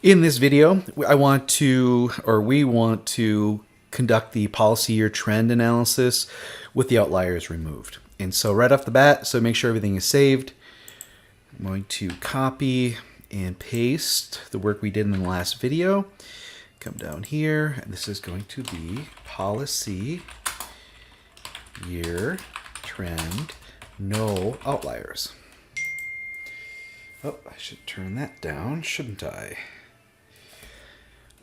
In this video, we want to conduct the policy year trend analysis with the outliers removed. And so right off the bat, so make sure everything is saved, I'm going to copy and paste the work we did in the last video. Come down here, and this is going to be policy year trend, no outliers. Oh, I should turn that down, shouldn't I?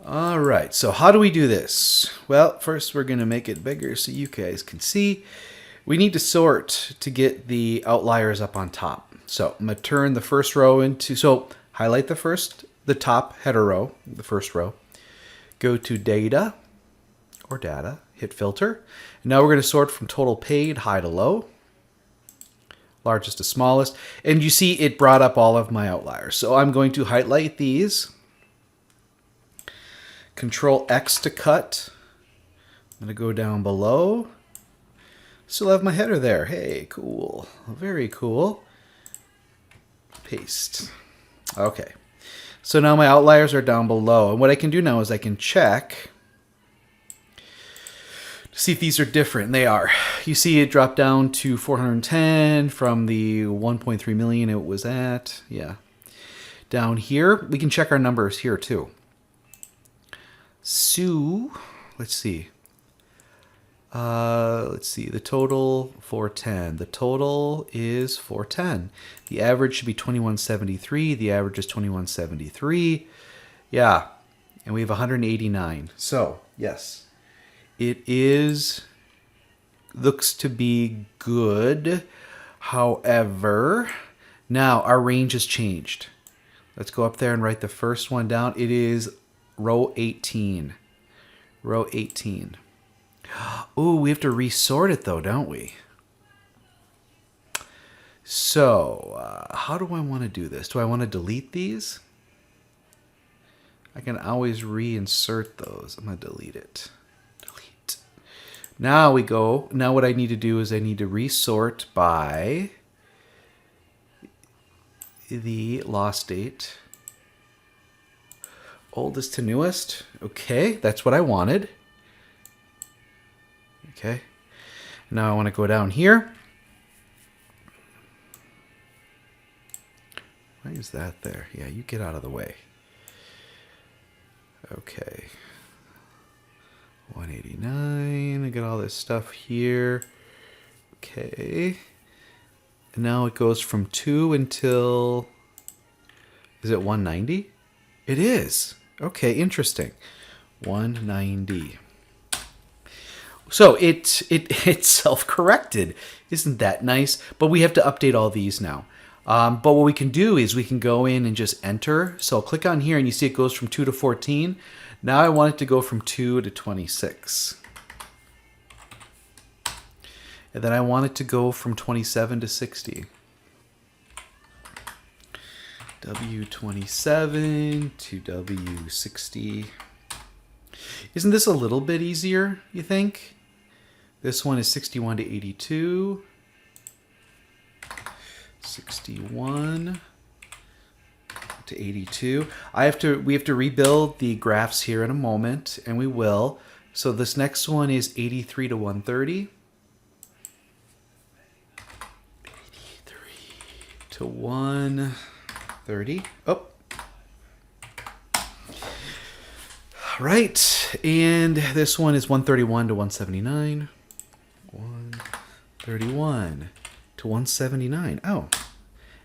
All right, so how do we do this? Well, first we're going to make it bigger so you guys can see. We need to sort to get the outliers up on top. So I'm going to turn the first row into, so highlight the top header row, the first row. Go to data, hit filter. And now we're going to sort from total paid, high to low, largest to smallest. And you see it brought up all of my outliers. So I'm going to highlight these. Control X to cut. I'm going to go down below. Still have my header there. Hey, cool. Very cool. Paste. Okay. So now my outliers are down below. And what I can do now is I can check to see if these are different. And they are. You see it dropped down to 410 from the 1.3 million it was at. Yeah. Down here, we can check our numbers here too. So, let's see. The total 410. The total is 410. The average should be 2173. The average is 2173. Yeah, and we have 189. So, yes, it looks to be good. However, now our range has changed. Let's go up there and write the first one down. It is row 18. Row 18. Ooh, we have to resort it though, don't we? So, how do I want to do this? Do I want to delete these? I can always reinsert those. I'm going to delete it. Delete. Now we go. Now what I need to do is I need to resort by the lost date. Oldest to newest. Okay, that's what I wanted. Okay. Now I want to go down here. Why is that there? Yeah, you get out of the way. Okay. 189. I got all this stuff here. Okay. And now it goes from 2 until... Is it 190? It is. Okay, interesting. 190. So it self-corrected. Isn't that nice? But we have to update all these now. But what we can do is we can go in and just enter. So I'll click on here and you see it goes from 2 to 14. Now I want it to go from 2 to 26. And then I want it to go from 27 to 60. W27 to W60. Isn't this a little bit easier, you think? This one is 61 to 82. 61 to 82. We have to rebuild the graphs here in a moment, and we will. So this next one is 83 to 130. 83 to 130. Oh. Right, and this one is 131 to 179. 131 to 179. Oh,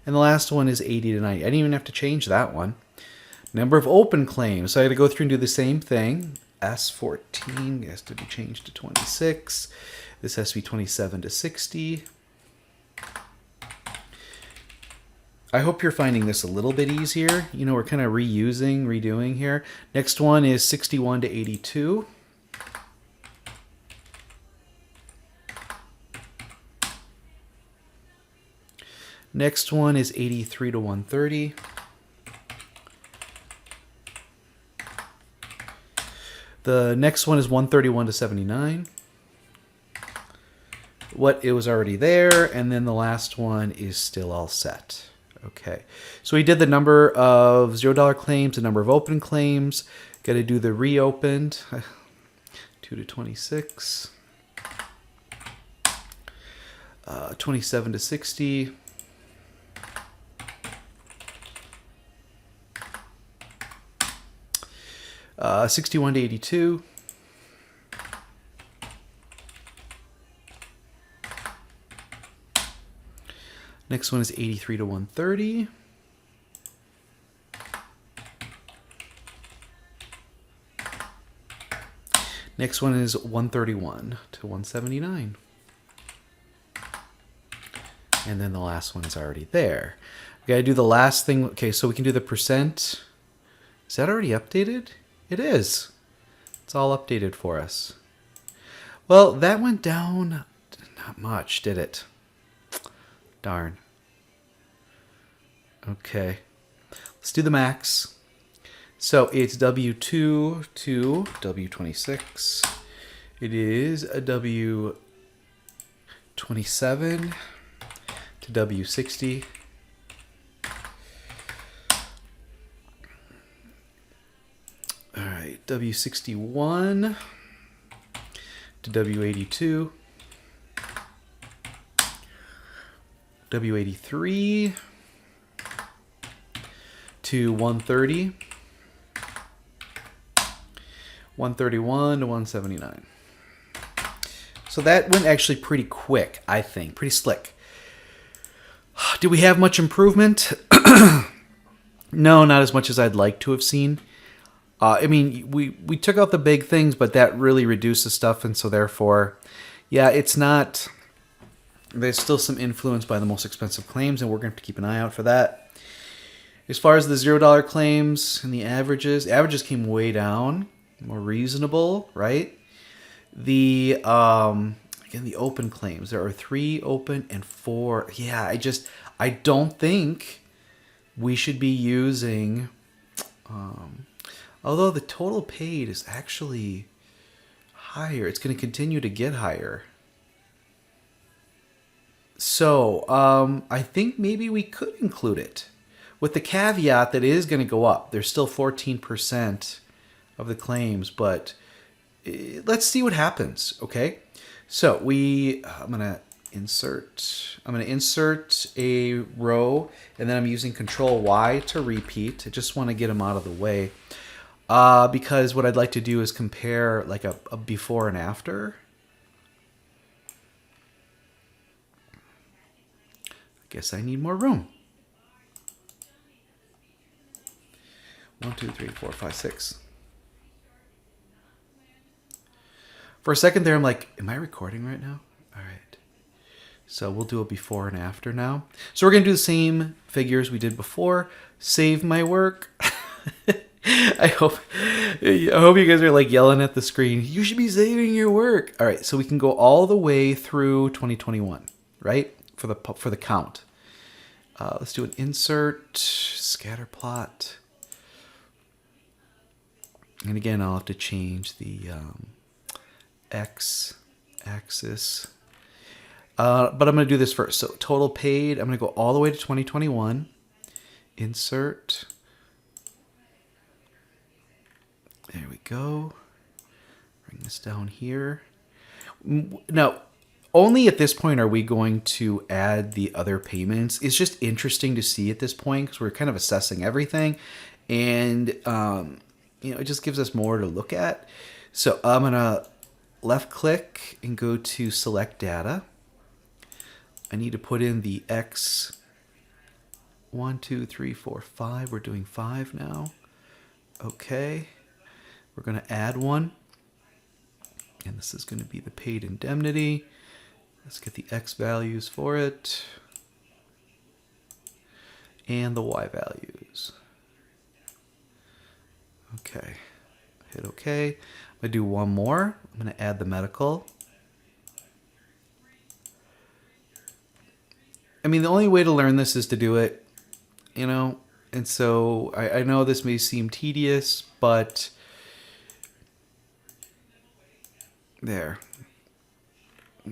and the last one is 80 to 90. I didn't even have to change that one. Number of open claims. So I got to go through and do the same thing. S14 has to be changed to 26. This has to be 27 to 60. I hope you're finding this a little bit easier. You know, we're kind of redoing here. Next one is 61 to 82. Next one is 83 to 130. The next one is 131 to 79. It was already there, and then the last one is still all set. Okay. So we did the number of $0 claims, the number of open claims. Got to do the reopened. 2 to 26. 27 to 60. 61 to 82. Next one is 83 to 130. Next one is 131 to 179. And then the last one is already there. We gotta do the last thing. Okay, so we can do the percent. Is that already updated? It is. It's all updated for us. Well, that went down not much, did it? Darn. Okay. Let's do the max. So it's W2 to W26. It is a W27 to W60. All right, W61 to W82. W83 to 130. 131 to 179. So that went actually pretty quick, I think. Pretty slick. Did we have much improvement? No, not as much as I'd like to have seen. I mean, we took out the big things, but that really reduced the stuff, and so therefore, yeah, it's not... There's still some influence by the most expensive claims, and we're going to have to keep an eye out for that. As far as the $0 claims and the averages came way down, more reasonable, right? The again, the open claims, there are 3 open and 4. Yeah, I don't think we should be using. Although the total paid is actually higher, it's going to continue to get higher. So, I think maybe we could include it with the caveat that it is going to go up. There's still 14% of the claims, but let's see what happens, okay? So I'm going to insert a row, and then I'm using Control Y to repeat. I just want to get them out of the way because what I'd like to do is compare like a before and after. Guess I need more room. 1, 2, 3, 4, 5, 6. For a second there, I'm like, am I recording right now? All right. So we'll do a before and after now. So we're going to do the same figures we did before. Save my work. I hope you guys are like yelling at the screen. You should be saving your work. All right. So we can go all the way through 2021, right? For the count. Let's do an insert, scatter plot. And again, I'll have to change the x-axis. But I'm going to do this first. So total paid, I'm going to go all the way to 2021. Insert. There we go. Bring this down here. Now, only at this point are we going to add the other payments. It's just interesting to see at this point because we're kind of assessing everything. And, it just gives us more to look at. So I'm going to left click and go to select data. I need to put in the X 1, 2, 3, 4, 5. We're doing 5 now. Okay. We're going to add one. And this is going to be the paid indemnity. Let's get the X values for it. And the Y values. Okay. Hit OK. I'm going to do one more. I'm going to add the medical. I mean, the only way to learn this is to do it, and so I know this may seem tedious, but there.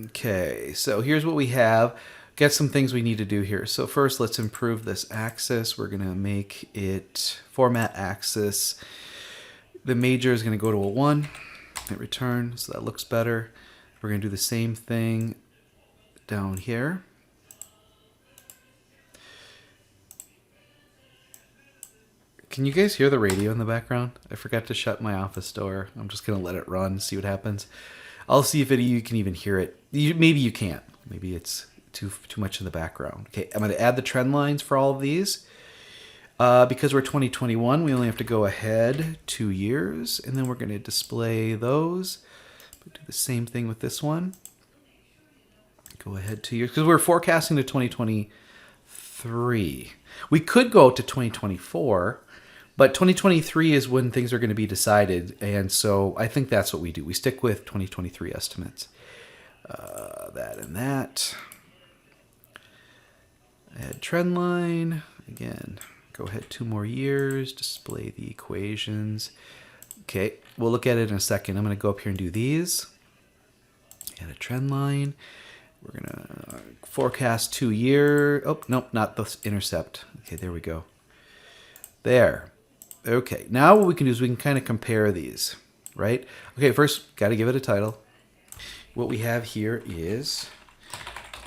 Okay, so here's what we have. Get some things we need to do here. So first, let's improve this axis. We're going to make it format axis. The major is going to go to a 1. Hit return, so that looks better. We're going to do the same thing down here. Can you guys hear the radio in the background? I forgot to shut my office door. I'm just going to let it run, see what happens. I'll see if you can even hear it. Maybe you can't. Maybe it's too much in the background. Okay, I'm going to add the trend lines for all of these. Because we're 2021, we only have to go ahead 2 years, and then we're going to display those. Do the same thing with this one. Go ahead 2 years, because we're forecasting to 2023. We could go to 2024, but 2023 is when things are going to be decided, and so I think that's what we do. We stick with 2023 estimates. That and that. Add trend line. Again, go ahead 2 more years, display the equations. Okay, we'll look at it in a second. I'm going to go up here and do these. Add a trend line. We're going to forecast 2 year. Oh, nope, not the intercept. Okay, there we go. There. Okay, now what we can do is we can kind of compare these, right? Okay, first, got to give it a title. What we have here is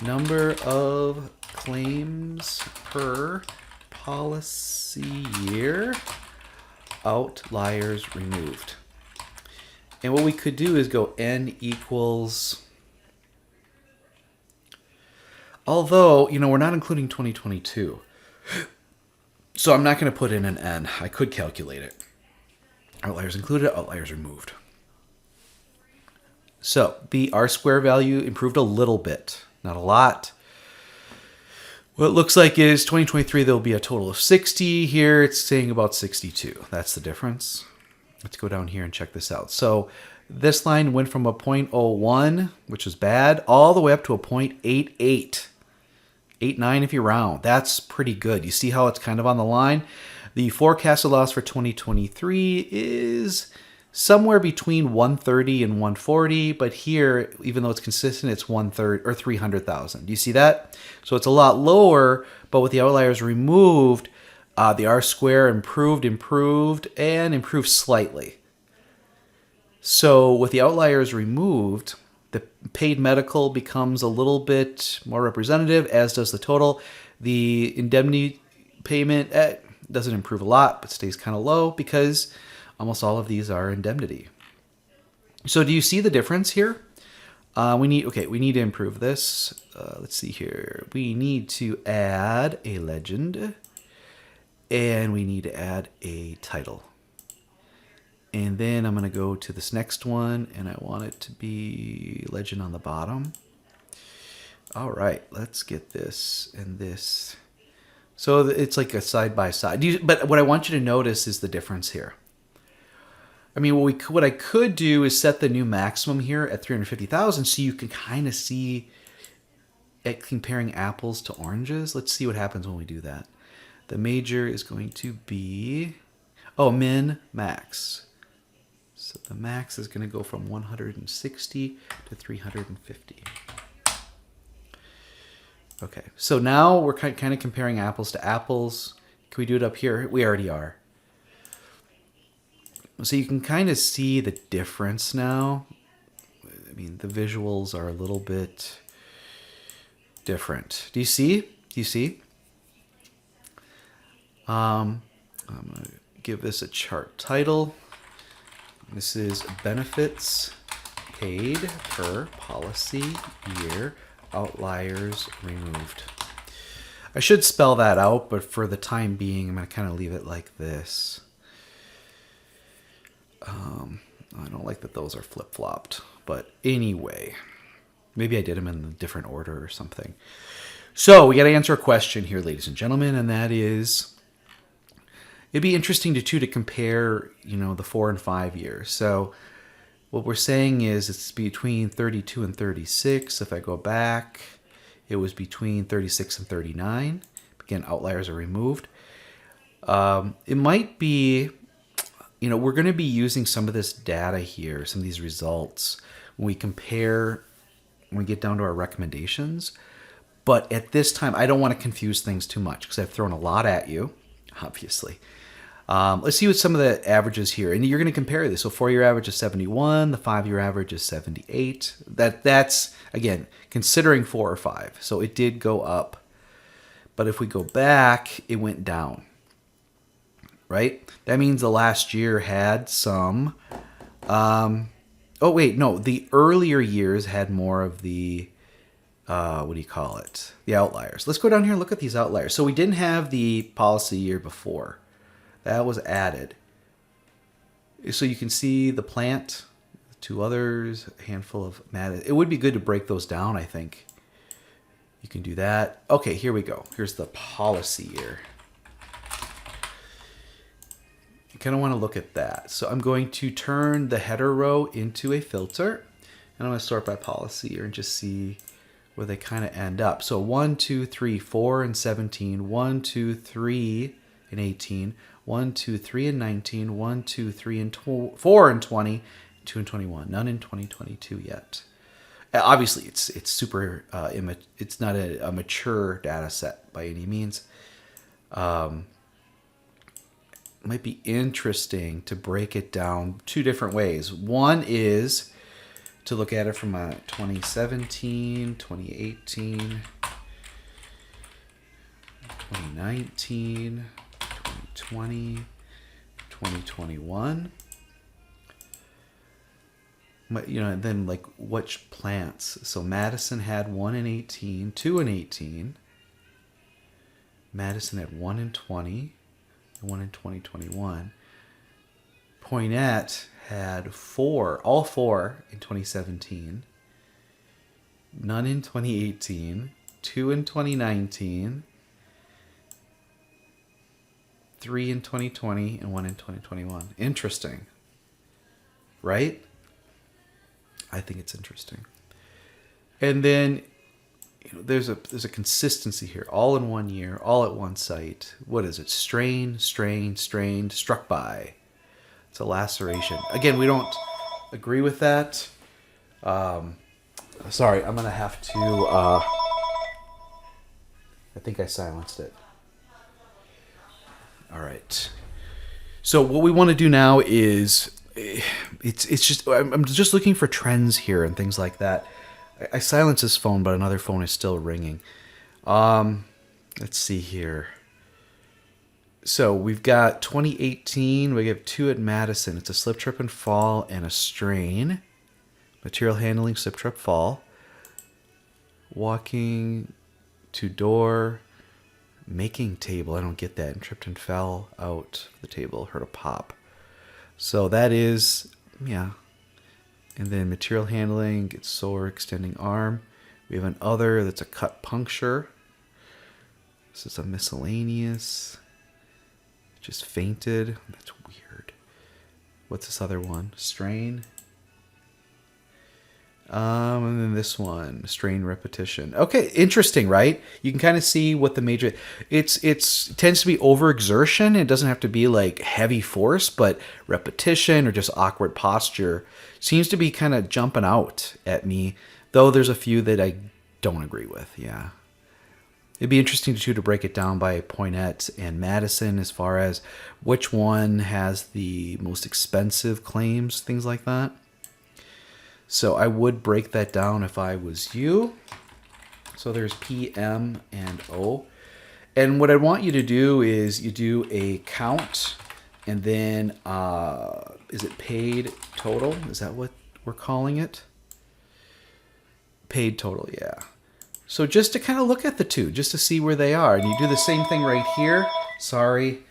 number of claims per policy year, outliers removed. And what we could do is go n equals, although, we're not including 2022. So I'm not going to put in an n. I could calculate it. Outliers included, outliers removed. So the R-square value improved a little bit, not a lot. What it looks like is 2023, there'll be a total of 60. Here it's saying about 62. That's the difference. Let's go down here and check this out. So this line went from a 0.01, which is bad, all the way up to a 0.88. 89 if you round. That's pretty good. You see how it's kind of on the line? The forecasted loss for 2023 is somewhere between 130 and 140, but here, even though it's consistent, it's 130 or 300,000. Do you see that? So it's a lot lower, but with the outliers removed, the R-square improved, and improved slightly. So with the outliers removed, the paid medical becomes a little bit more representative, as does the total. The indemnity payment doesn't improve a lot, but stays kind of low because almost all of these are indemnity. So do you see the difference here? We need to improve this. Let's see here. We need to add a legend, and we need to add a title. And then I'm going to go to this next one, and I want it to be legend on the bottom. All right, let's get this and this. So it's like a side by side. But what I want you to notice is the difference here. I mean, what I could do is set the new maximum here at 350,000 so you can kind of see it comparing apples to oranges. Let's see what happens when we do that. The major is going to be, min, max. So the max is going to go from 160 to 350. Okay, so now we're kind of comparing apples to apples. Can we do it up here? We already are. So you can kind of see the difference now. I mean, the visuals are a little bit different. Do you see? I'm going to give this a chart title. This is benefits paid per policy year, outliers removed. I should spell that out, but for the time being, I'm going to kind of leave it like this. I don't like that those are flip-flopped, but anyway, maybe I did them in a different order or something. So we got to answer a question here, ladies and gentlemen, and that is, it'd be interesting to compare, the 4 and 5 years. So what we're saying is it's between 32 and 36. If I go back, it was between 36 and 39. Again, outliers are removed. It might be, we're going to be using some of this data here, some of these results, when we get down to our recommendations. But at this time, I don't want to confuse things too much because I've thrown a lot at you, obviously. Let's see what some of the averages here. And you're going to compare this. So 4-year average is 71. The 5-year average is 78. That's, again, considering 4 or 5. So it did go up. But if we go back, it went down. Right? That means the last year had some... oh, wait, no. The earlier years had more of the... what do you call it? The outliers. Let's go down here and look at these outliers. So we didn't have the policy year before. That was added. So you can see the plant, 2 others, a handful of matted. It would be good to break those down, I think. You can do that. Okay, here we go. Here's the policy year. You kind of want to look at that. So I'm going to turn the header row into a filter. And I'm going to sort by policy year and just see where they kind of end up. So 1, 2, 3, 4, and 17. 1, 2, 3, and 18. 1, 2, 3, and 19. 1, 2, 3, and 4, and 20. 2 and 21. None in 2022 yet. Obviously, it's super. It's not a mature data set by any means. It might be interesting to break it down 2 different ways. One is to look at it from a 2017, 2018, 2019. 2020, 2021. And then like which plants. So Madison had 1 in 18, 2 in 18. Madison had 1 in 20, 1 in 2021. Poinet had 4, all 4 in 2017. None in 2018, 2 in 2019. 3 in 2020 and 1 in 2021. Interesting, right? I think it's interesting. And then there's a consistency here, all in 1 year, all at one site. What is it? Strain, struck by. It's a laceration. Again, we don't agree with that. Sorry, I'm gonna have to. I think I silenced it. All right. So what we want to do now is, I'm just looking for trends here and things like that. I silenced this phone, but another phone is still ringing. Let's see here. So we've got 2018. We have 2 at Madison. It's a slip, trip, and fall and a strain. Material handling, slip, trip, fall. Walking to door. Making table, I don't get that. And tripped and fell out of the table, heard a pop. So that is, yeah. And then material handling, gets sore, extending arm. We have an other that's a cut puncture. This is a miscellaneous. Just fainted. That's weird. What's this other one? Strain. And then this one, strain repetition. Okay, interesting, right? You can kind of see what the major... It tends to be overexertion. It doesn't have to be like heavy force, but repetition or just awkward posture seems to be kind of jumping out at me, though there's a few that I don't agree with, yeah. It'd be interesting to break it down by Poinet and Madison as far as which one has the most expensive claims, things like that. So I would break that down if I was you. So there's P, M, and O. And what I want you to do is you do a count and then, is it paid total? Is that what we're calling it? Paid total, yeah. So just to kind of look at the 2, just to see where they are. And you do the same thing right here. Sorry.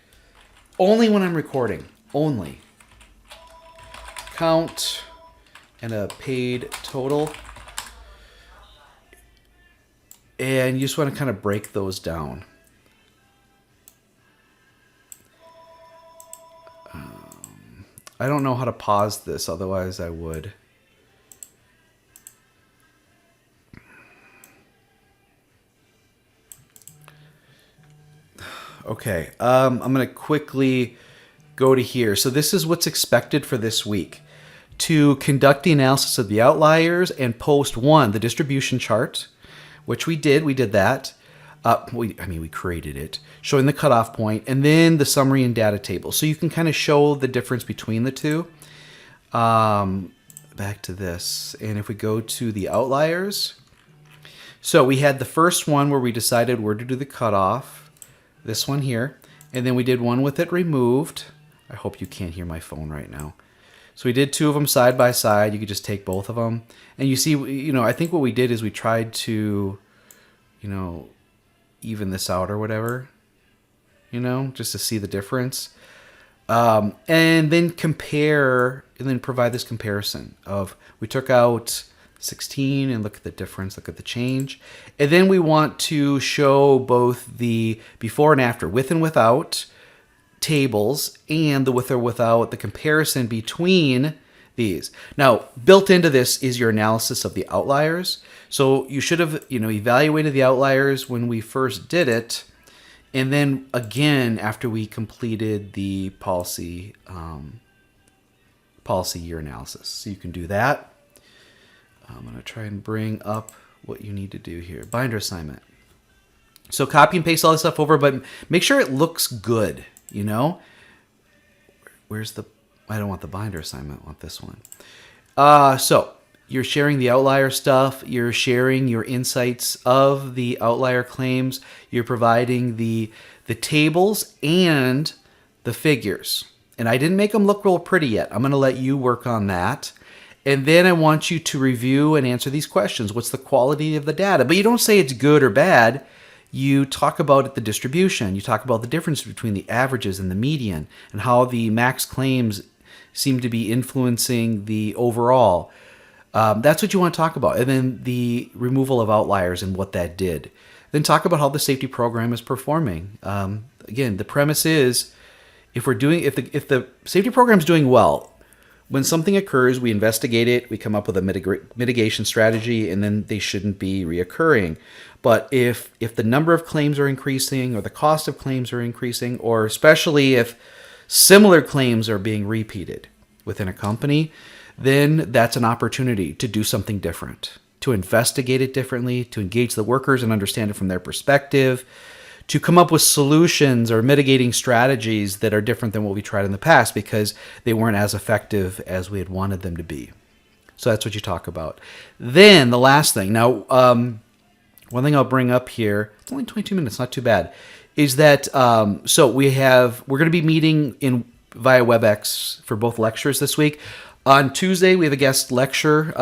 Only when I'm recording. Only. Count and a paid total. And you just want to kind of break those down. I don't know how to pause this, otherwise I would. Okay, I'm going to quickly go to here. So this is what's expected for this week. To conduct the analysis of the outliers and post 1, the distribution chart, which we did. We did that. We created it, showing the cutoff point, and then the summary and data table. So you can kind of show the difference between the two. Back to this. And if we go to the outliers, so we had the first one where we decided where to do the cutoff, this one here, and then we did one with it removed. I hope you can't hear my phone right now. So we did two of them side by side. You could just take both of them. And you see, I think what we did is we tried to, even this out or whatever, just to see the difference. And then compare, and then provide this comparison of, we took out 16 and look at the difference, look at the change. And then we want to show both the before and after, with and without tables, and the with or without, the comparison between these. Now, built into this is your analysis of the outliers. So you should have, evaluated the outliers when we first did it, and then again after we completed the policy year analysis. So you can do that. I'm going to try and bring up what you need to do here. Binder assignment. So copy and paste all this stuff over, but make sure it looks good, Where's the... I don't want the binder assignment. I want this one. So you're sharing the outlier stuff. You're sharing your insights of the outlier claims. You're providing the tables and the figures. And I didn't make them look real pretty yet. I'm going to let you work on that. And then I want you to review and answer these questions. What's the quality of the data? But you don't say it's good or bad. You talk about the distribution. You talk about the difference between the averages and the median, and how the max claims seem to be influencing the overall. That's what you want to talk about. And then the removal of outliers and what that did. Then talk about how the safety program is performing. Again, the premise is, if the safety program is doing well, when something occurs, we investigate it, we come up with a mitigation strategy, and then they shouldn't be reoccurring. But if the number of claims are increasing, or the cost of claims are increasing, or especially if similar claims are being repeated within a company, then that's an opportunity to do something different, to investigate it differently, to engage the workers and understand it from their perspective, to come up with solutions or mitigating strategies that are different than what we tried in the past because they weren't as effective as we had wanted them to be. So that's what you talk about. Then the last thing. Now, one thing I'll bring up here, it's only 22 minutes, not too bad, is that so we're going to be meeting via WebEx for both lectures this week. On Tuesday, we have a guest speaker.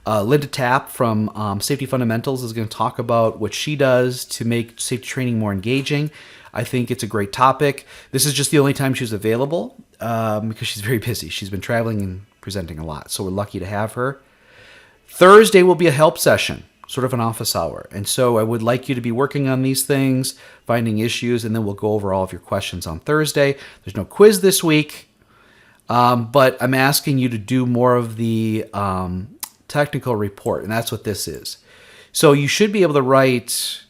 Linda Tapp from Safety Fundamentals is going to talk about what she does to make safety training more engaging. I think it's a great topic. This is just the only time she's available because she's very busy. She's been traveling and presenting a lot, so we're lucky to have her. Thursday will be a help session, sort of an office hour. And so I would like you to be working on these things, finding issues, and then we'll go over all of your questions on Thursday. There's no quiz this week. But I'm asking you to do more of the technical report, and that's what this is. So you should be able to write,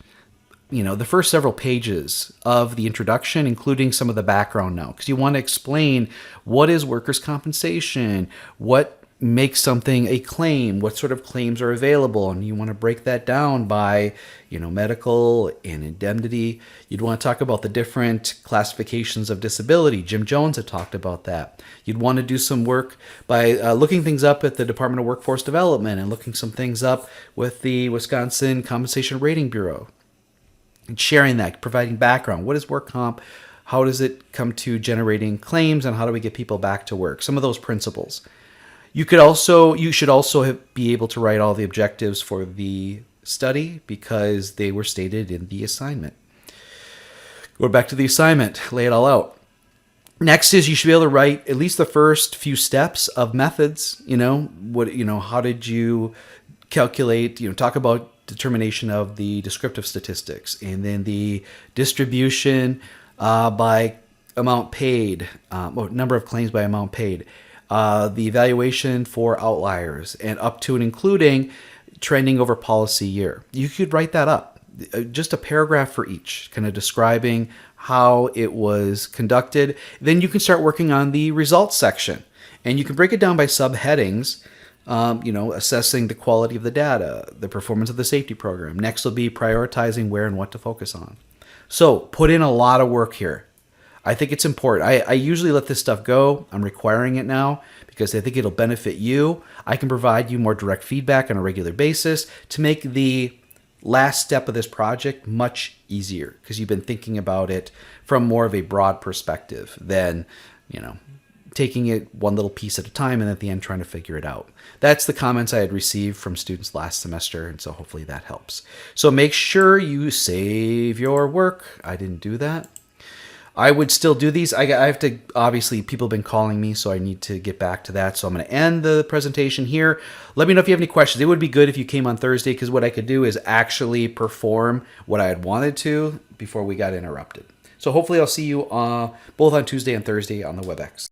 the first several pages of the introduction, including some of the background now, because you want to explain what is workers' compensation, what makes something a claim, what sort of claims are available, and you want to break that down by, medical and indemnity. You'd want to talk about the different classifications of disability. Jim Jones had talked about that. You'd want to do some work by looking things up at the Department of Workforce Development and looking some things up with the Wisconsin Compensation Rating Bureau and sharing that, providing background. What is work comp? How does it come to generating claims, and how do we get people back to work? Some of those principles. You should also be able to write all the objectives for the study because they were stated in the assignment. Go back to the assignment, lay it all out. Next is you should be able to write at least the first few steps of methods. How did you calculate, talk about determination of the descriptive statistics, and then the distribution by amount paid, number of claims by amount paid. The evaluation for outliers, and up to and including trending over policy year. You could write that up, just a paragraph for each, kind of describing how it was conducted. Then you can start working on the results section, and you can break it down by subheadings. Assessing the quality of the data, the performance of the safety program. Next will be prioritizing where and what to focus on. So put in a lot of work here. I think it's important. I usually let this stuff go. I'm requiring it now because I think it'll benefit you. I can provide you more direct feedback on a regular basis to make the last step of this project much easier because you've been thinking about it from more of a broad perspective than, taking it one little piece at a time and at the end trying to figure it out. That's the comments I had received from students last semester, and so hopefully that helps. So make sure you save your work. I didn't do that. I would still do these. I have to, obviously, people have been calling me, so I need to get back to that. So I'm going to end the presentation here. Let me know if you have any questions. It would be good if you came on Thursday because what I could do is actually perform what I had wanted to before we got interrupted. So hopefully I'll see you both on Tuesday and Thursday on the WebEx.